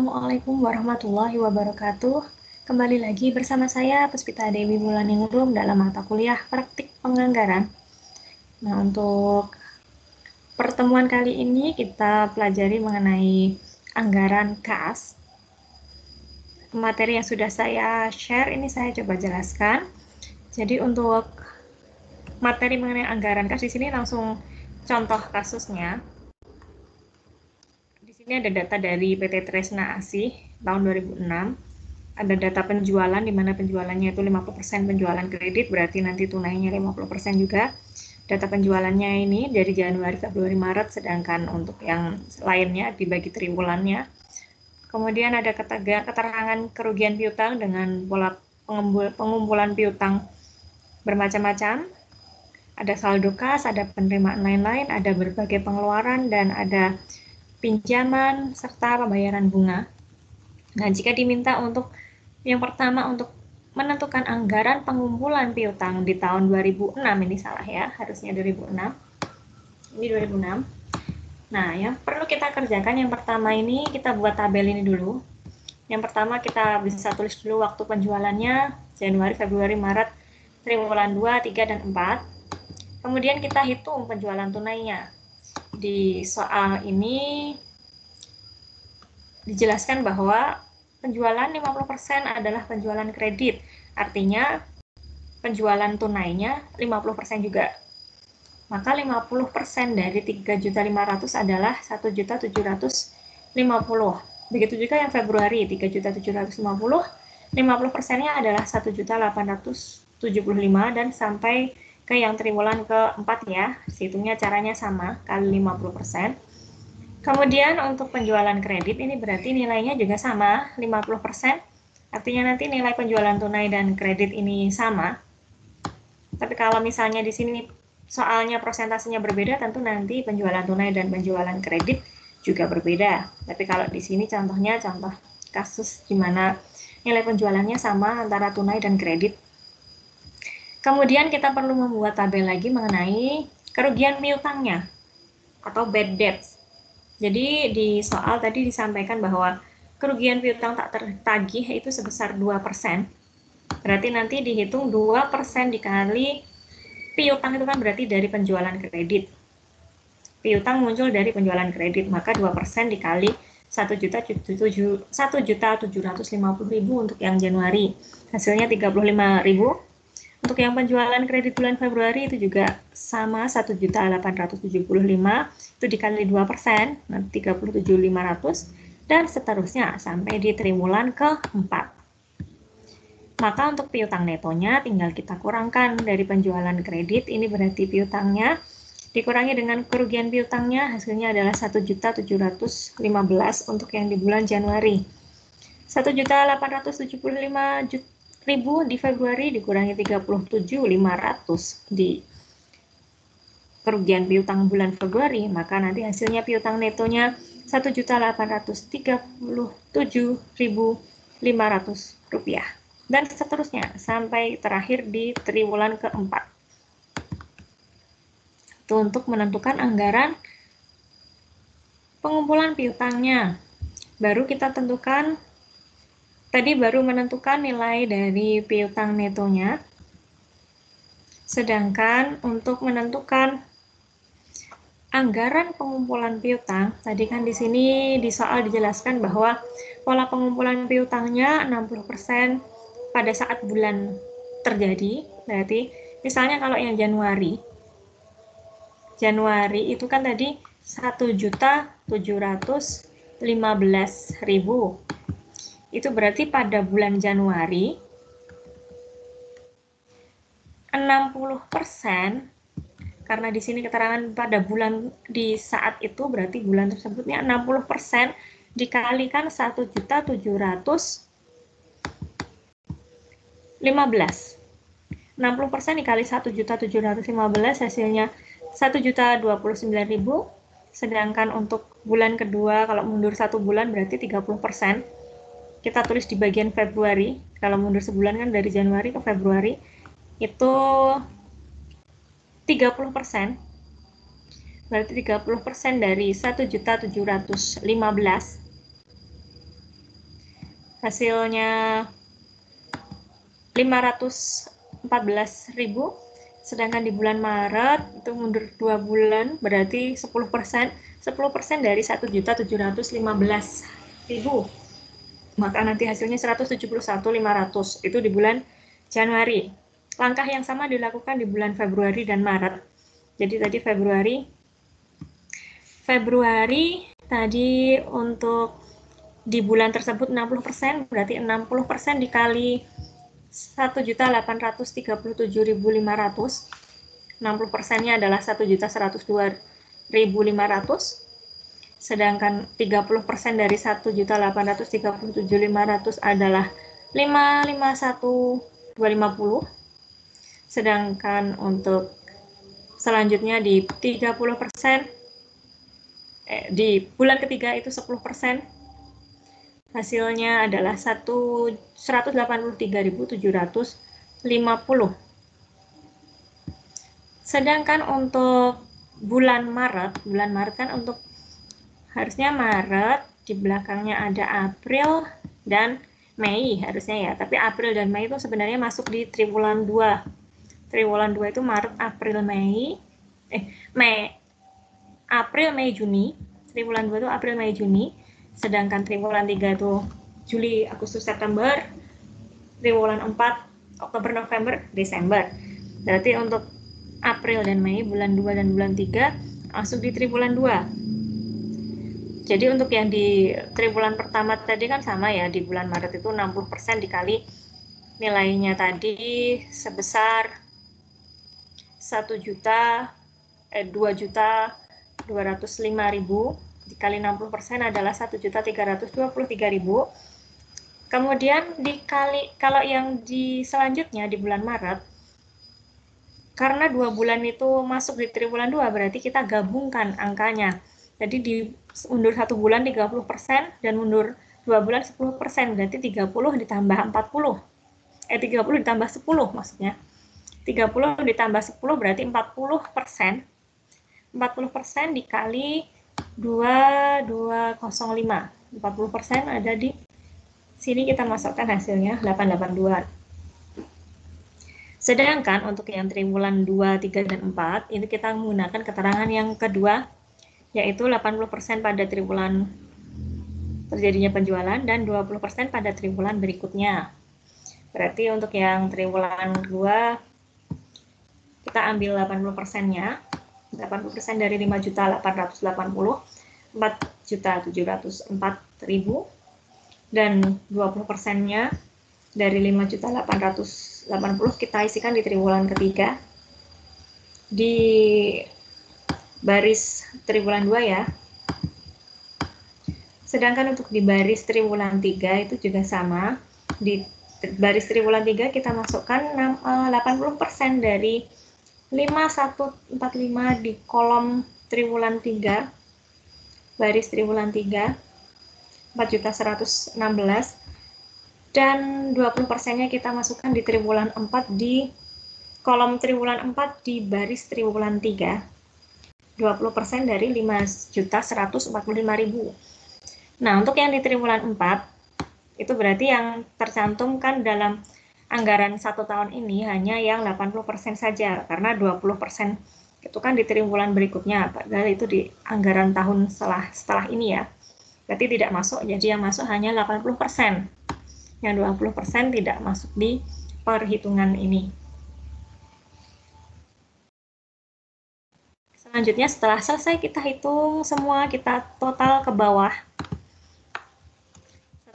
Assalamualaikum warahmatullahi wabarakatuh. Kembali lagi bersama saya, Puspita Dewi Wulaningrum dalam mata kuliah Praktik Penganggaran. Nah, untuk pertemuan kali ini kita pelajari mengenai anggaran kas. Materi yang sudah saya share ini saya coba jelaskan. Jadi untuk materi mengenai anggaran kas di sini langsung contoh kasusnya. Di sini ada data dari PT Tresna Asih tahun 2006. Ada data penjualan di mana penjualannya itu 50% penjualan kredit, berarti nanti tunainya 50% juga. Data penjualannya ini dari Januari, Februari, Maret, sedangkan untuk yang lainnya dibagi triwulannya. Kemudian ada keterangan kerugian piutang dengan pola pengumpulan piutang bermacam-macam. Ada saldo kas, ada penerimaan lain-lain, ada berbagai pengeluaran, dan ada pinjaman serta pembayaran bunga. Nah, jika diminta untuk yang pertama untuk menentukan anggaran pengumpulan piutang di tahun 2006, ini salah ya, harusnya 2006. Ini 2006. Nah, yang perlu kita kerjakan yang pertama ini kita buat tabel ini dulu. Yang pertama kita bisa tulis dulu waktu penjualannya, Januari, Februari, Maret, triwulan 2, 3, dan 4. Kemudian kita hitung penjualan tunainya. Di soal ini dijelaskan bahwa penjualan 50% adalah penjualan kredit. Artinya penjualan tunainya 50% juga. Maka 50% dari 3.500.000 adalah 1.750.000. Begitu juga yang Februari 3.750.000, 50%-nya adalah 1.875.000 dan sampai ke yang triwulan keempat ya. Hitungnya caranya sama, kali 50%. Kemudian untuk penjualan kredit ini berarti nilainya juga sama, 50%. Artinya nanti nilai penjualan tunai dan kredit ini sama. Tapi kalau misalnya di sini soalnya persentasenya berbeda, tentu nanti penjualan tunai dan penjualan kredit juga berbeda. Tapi kalau di sini contohnya contoh kasus di mana nilai penjualannya sama antara tunai dan kredit. Kemudian kita perlu membuat tabel lagi mengenai kerugian piutangnya atau bad debts. Jadi di soal tadi disampaikan bahwa kerugian piutang tak tertagih itu sebesar 2%. Berarti nanti dihitung 2% dikali piutang itu kan berarti dari penjualan kredit. Piutang muncul dari penjualan kredit, maka 2% dikali 1.750.000 untuk yang Januari. Hasilnya 35.000. Untuk yang penjualan kredit bulan Februari itu juga sama 1.875.000 itu dikali 2%, nanti 37.500 dan seterusnya sampai di triwulan keempat. Maka untuk piutang netonya tinggal kita kurangkan dari penjualan kredit, ini berarti piutangnya dikurangi dengan kerugian piutangnya, hasilnya adalah 1.715 untuk yang di bulan Januari. 1.875.000 di Februari dikurangi 37.500 di kerugian piutang bulan Februari, maka nanti hasilnya piutang netonya 1.837.500 rupiah dan seterusnya sampai terakhir di triwulan keempat. Itu untuk menentukan anggaran pengumpulan piutangnya. Baru kita tentukan, tadi baru menentukan nilai dari piutang netonya. Sedangkan untuk menentukan anggaran pengumpulan piutang, tadi kan di sini di soal dijelaskan bahwa pola pengumpulan piutangnya 60% pada saat bulan terjadi. Berarti misalnya kalau yang Januari itu kan tadi 1.715.000. Itu berarti pada bulan Januari 60%, karena di sini keterangan pada bulan di saat itu berarti bulan tersebutnya 60% dikalikan 1.715. 60% dikali 1.715 hasilnya 1.029.000. Sedangkan untuk bulan kedua kalau mundur 1 bulan berarti 30%. Kita tulis di bagian Februari, kalau mundur sebulan kan dari Januari ke Februari itu 30%. Berarti 30% dari 1.715 hasilnya 514.000, sedangkan di bulan Maret itu mundur 2 bulan berarti 10%. 10% dari 1.715.000. Maka nanti hasilnya 171.500. Itu di bulan Januari. Langkah yang sama dilakukan di bulan Februari dan Maret. Jadi tadi Februari tadi untuk di bulan tersebut 60%, berarti 60% dikali 1.837.500. 60%-nya adalah 1.102.500. Sedangkan 30% dari 1.837.500 adalah 551.250. Sedangkan untuk selanjutnya di 30%, di bulan ketiga itu 10%, hasilnya adalah 183.750. Sedangkan untuk bulan Maret kan untuk harusnya Maret, di belakangnya ada April dan Mei harusnya ya, tapi April dan Mei itu sebenarnya masuk di triwulan 2. Triwulan 2 itu Maret, April, April, Mei, Juni. Triwulan 2 itu April, Mei, Juni. Sedangkan triwulan 3 itu Juli, Agustus, September. Triwulan 4 Oktober, November, Desember. Berarti untuk April dan Mei, bulan 2 dan bulan 3 masuk di triwulan 2. Jadi untuk yang di triwulan pertama tadi kan sama ya, di bulan Maret itu 60% dikali nilainya tadi sebesar 2.205.000 dikali 60% adalah 1.323.000. Kemudian dikali, kalau yang di selanjutnya di bulan Maret, karena 2 bulan itu masuk di triwulan 2, berarti kita gabungkan angkanya. Jadi mundur 1 bulan 30% dan mundur 2 bulan 10%, berarti 30 ditambah 40. 30 ditambah 10 maksudnya. 30 ditambah 10 berarti 40%. 40% dikali 2205. 40% ada di sini, kita masukkan hasilnya 882. Sedangkan untuk yang triwulan 2, 3, dan 4, ini kita menggunakan keterangan yang kedua, yaitu 80% pada triwulan terjadinya penjualan dan 20% pada triwulan berikutnya. Berarti untuk yang triwulan 2, kita ambil 80%-nya. 80% dari 5.880, 4.704.000. Dan 20%-nya dari 5.880 kita isikan di triwulan ketiga di baris triwulan 2 ya. Sedangkan untuk di baris triwulan 3 itu juga sama. Di baris triwulan 3 kita masukkan 80% dari 5145 di kolom triwulan 3, baris triwulan 3, 4.116. Dan 20%-nya kita masukkan di triwulan 4 di kolom triwulan 4 di baris triwulan 3. 20% dari 5.145.000. Nah, untuk yang di triwulan 4 itu berarti yang tercantumkan dalam anggaran 1 tahun ini hanya yang 80% saja, karena 20% itu kan di triwulan berikutnya, padahal itu di anggaran tahun setelah ini ya. Berarti tidak masuk, jadi yang masuk hanya 80%. Yang 20% tidak masuk di perhitungan ini. Selanjutnya setelah selesai kita hitung semua, kita total ke bawah.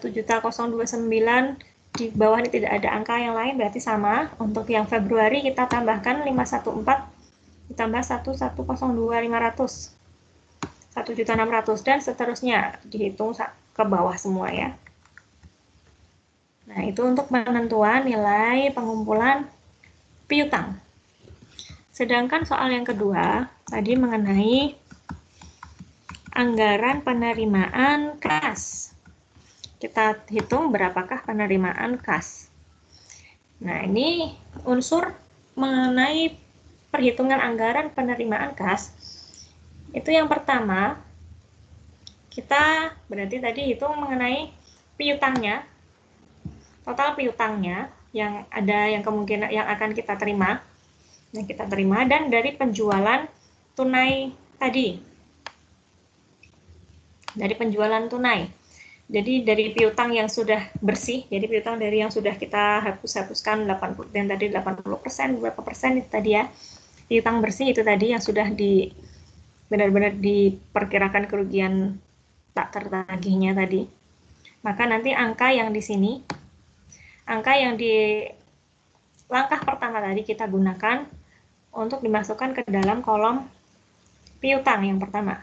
1.029, di bawah ini tidak ada angka yang lain, berarti sama. Untuk yang Februari kita tambahkan 514 ditambah 1.102.500. 1.600 dan seterusnya, dihitung ke bawah semua ya. Nah, itu untuk penentuan nilai pengumpulan piutang. Sedangkan soal yang kedua, tadi mengenai anggaran penerimaan kas. Kita hitung berapakah penerimaan kas. Nah, ini unsur mengenai perhitungan anggaran penerimaan kas. Itu yang pertama, kita berarti tadi hitung mengenai piutangnya. total piutangnya yang ada, yang kemungkinan yang akan kita terima, dan dari penjualan tunai tadi, dari penjualan tunai. Jadi dari piutang yang sudah bersih, jadi piutang dari yang sudah kita hapuskan 80, dan tadi 80%, berapa persen itu tadi ya, piutang bersih itu tadi yang sudah benar-benar diperkirakan kerugian tak tertagihnya tadi. Maka nanti angka yang di sini, angka yang di langkah pertama tadi kita gunakan untuk dimasukkan ke dalam kolom piutang yang pertama.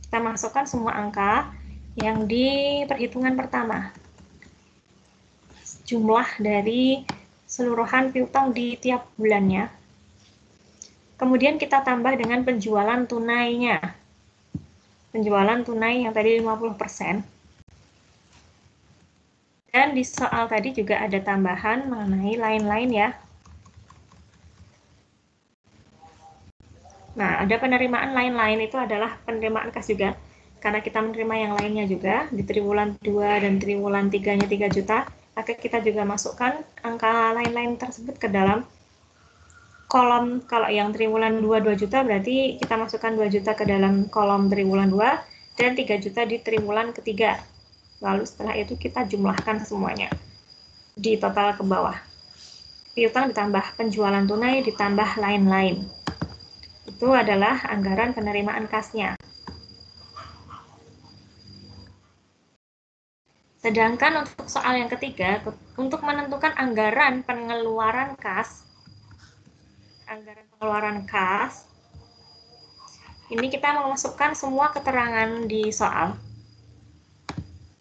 Kita masukkan semua angka yang di perhitungan pertama, jumlah dari seluruhan piutang di tiap bulannya. Kemudian kita tambah dengan penjualan tunainya. Penjualan tunai yang tadi 50%. Dan di soal tadi juga ada tambahan mengenai lain-lain ya. Nah, ada penerimaan lain-lain, itu adalah penerimaan kas juga. Karena kita menerima yang lainnya juga, di triwulan 2 dan triwulan 3-nya 3 juta, maka kita juga masukkan angka lain-lain tersebut ke dalam kolom. Kalau yang triwulan 2 juta, berarti kita masukkan 2 juta ke dalam kolom triwulan 2, dan 3 juta di triwulan ketiga. Lalu setelah itu kita jumlahkan semuanya di total ke bawah. Piutang ditambah penjualan tunai ditambah lain-lain. Itu adalah anggaran penerimaan kasnya. Sedangkan untuk soal yang ketiga, untuk menentukan anggaran pengeluaran kas, ini kita memasukkan semua keterangan di soal.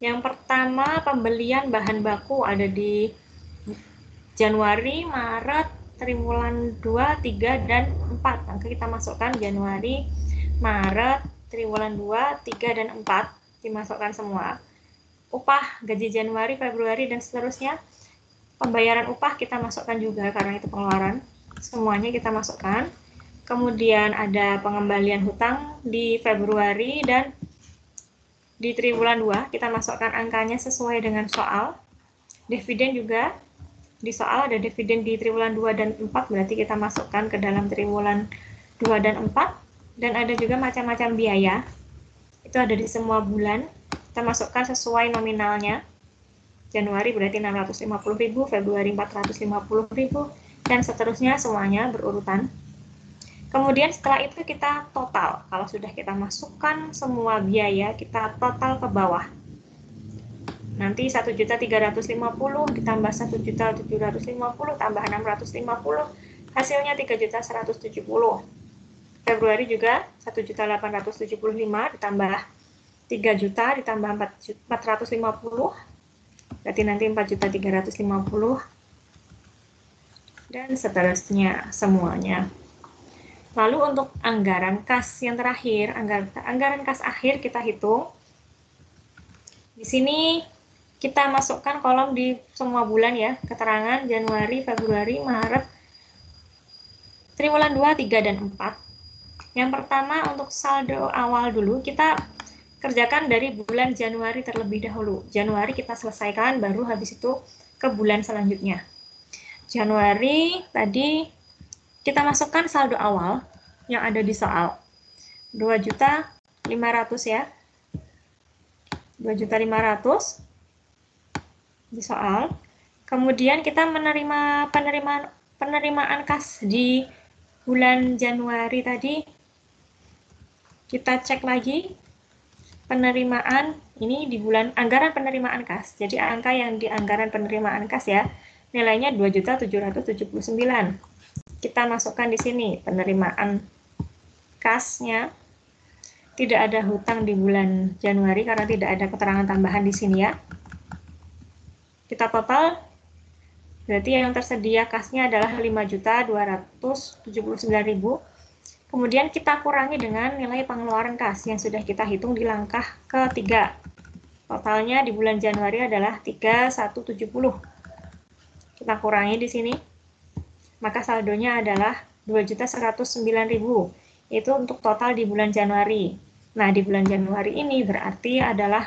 Yang pertama, pembelian bahan baku ada di Januari, Maret, triwulan 2, 3, dan 4. Maka kita masukkan Januari, Maret, triwulan 2, 3, dan 4. Dimasukkan semua. Upah, gaji Januari, Februari, dan seterusnya. Pembayaran upah kita masukkan juga karena itu pengeluaran. Semuanya kita masukkan. Kemudian ada pengembalian hutang di Februari dan di triwulan 2 kita masukkan angkanya sesuai dengan soal. Dividen juga di soal ada dividen di triwulan 2 dan 4, berarti kita masukkan ke dalam triwulan 2 dan 4. Dan ada juga macam-macam biaya. Itu ada di semua bulan. Kita masukkan sesuai nominalnya. Januari berarti 650.000, Februari 450.000, dan seterusnya semuanya berurutan. Kemudian setelah itu kita total. Kalau sudah kita masukkan semua biaya, kita total ke bawah. Nanti 1.350.000 ditambah 1.750 tambah 650, hasilnya 3.170. Februari juga 1.875 ditambah 3 juta ditambah 450, berarti nanti 4.350, dan seterusnya semuanya. Lalu untuk anggaran kas yang terakhir, anggaran kas akhir kita hitung. Di sini kita masukkan kolom di semua bulan ya, keterangan Januari, Februari, Maret, triwulan 2, 3, dan 4. Yang pertama untuk saldo awal dulu, kita kerjakan dari bulan Januari terlebih dahulu. Januari kita selesaikan, baru habis itu ke bulan selanjutnya. Januari tadi kita masukkan saldo awal yang ada di soal. 2.500.000 ya. 2.500.000 di soal. Kemudian kita menerima penerimaan kas di bulan Januari tadi. Kita cek lagi penerimaan ini di bulan anggaran penerimaan kas. Jadi angka yang di anggaran penerimaan kas ya, nilainya 2.779. Kita masukkan di sini penerimaan kasnya. Tidak ada hutang di bulan Januari karena tidak ada keterangan tambahan di sini ya. Kita total, berarti yang tersedia kasnya adalah 5.279.000. Kemudian kita kurangi dengan nilai pengeluaran kas yang sudah kita hitung di langkah ketiga. Totalnya di bulan Januari adalah 3.170. Kita kurangi di sini. Maka saldonya adalah 2.109.000. Itu untuk total di bulan Januari. Nah, di bulan Januari ini berarti adalah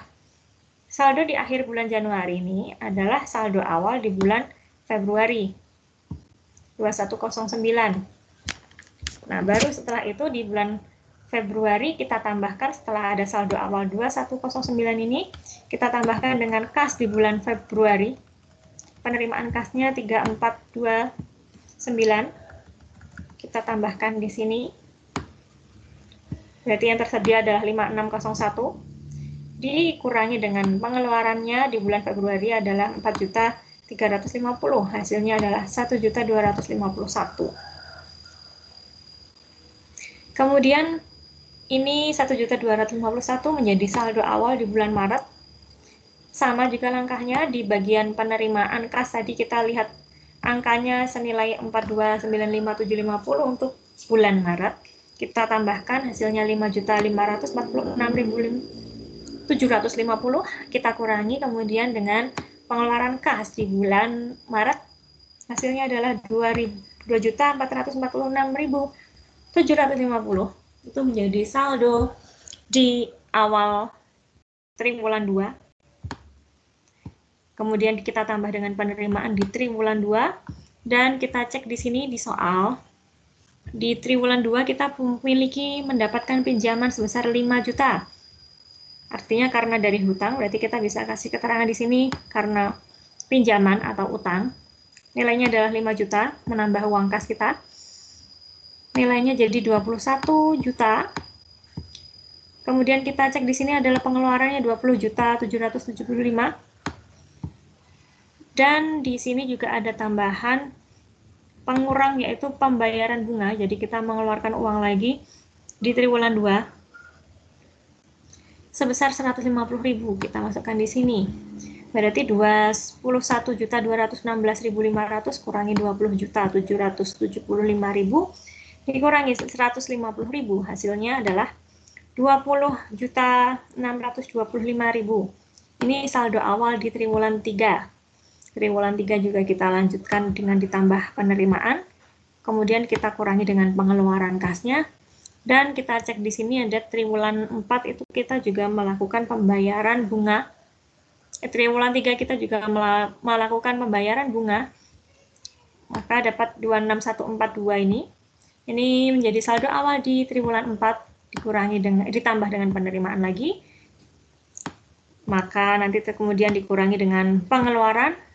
Saldo di akhir bulan Januari ini adalah saldo awal di bulan Februari 2109. Nah, baru setelah itu di bulan Februari kita tambahkan, setelah ada saldo awal 2109 ini, kita tambahkan dengan kas di bulan Februari. Penerimaan kasnya 3429. Kita tambahkan di sini. Berarti yang tersedia adalah 5601. Dikurangi dengan pengeluarannya di bulan Februari adalah 4.350. Hasilnya adalah 1.251. Kemudian ini 1.251 menjadi saldo awal di bulan Maret. Sama juga langkahnya, di bagian penerimaan kas tadi kita lihat angkanya senilai 4295.750 untuk bulan Maret. Kita tambahkan hasilnya 5.546.750. Kita kurangi kemudian dengan pengeluaran kas di bulan Maret. Hasilnya adalah 2.446.750. Itu menjadi saldo di awal triwulan 2. Kemudian kita tambah dengan penerimaan di triwulan 2, dan kita cek di sini di soal. Di triwulan 2 kita memiliki mendapatkan pinjaman sebesar 5 juta. Artinya karena dari hutang, berarti kita bisa kasih keterangan di sini karena pinjaman atau utang. Nilainya adalah 5 juta, menambah uang kas kita. Nilainya jadi 21 juta. Kemudian kita cek di sini adalah pengeluarannya 20.775. Dan di sini juga ada tambahan pengurang, yaitu pembayaran bunga. Jadi kita mengeluarkan uang lagi di triwulan 2 sebesar 150.000. Kita masukkan di sini. Berarti 21.216.500 kurangi 20.775.000 dikurangi 150.000. Hasilnya adalah 20.625.000. Ini saldo awal di triwulan 3. Triwulan 3 juga kita lanjutkan dengan ditambah penerimaan, kemudian kita kurangi dengan pengeluaran kasnya, dan kita cek di sini ada triwulan 4 itu kita juga melakukan pembayaran bunga. Triwulan 3 kita juga melakukan pembayaran bunga, maka dapat 26.142 ini. Ini menjadi saldo awal di triwulan 4 ditambah dengan penerimaan lagi, maka nanti kemudian dikurangi dengan pengeluaran.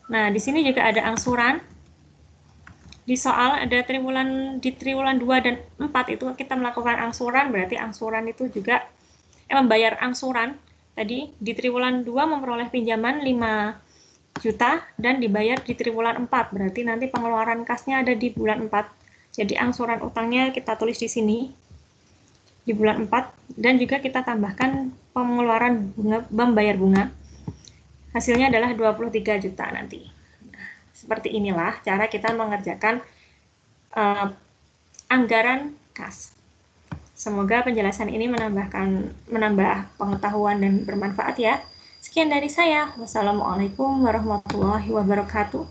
Nah, di sini juga ada angsuran. Di soal ada di triwulan 2 dan 4 itu kita melakukan angsuran, berarti angsuran itu juga membayar angsuran. Tadi di triwulan 2 memperoleh pinjaman 5 juta dan dibayar di triwulan 4, berarti nanti pengeluaran kasnya ada di bulan 4. Jadi angsuran utangnya kita tulis di sini di bulan 4, dan juga kita tambahkan pengeluaran bunga, membayar bunga. Hasilnya adalah 23 juta nanti. Nah, seperti inilah cara kita mengerjakan anggaran kas. Semoga penjelasan ini menambah pengetahuan dan bermanfaat ya. Sekian dari saya. Wassalamualaikum warahmatullahi wabarakatuh.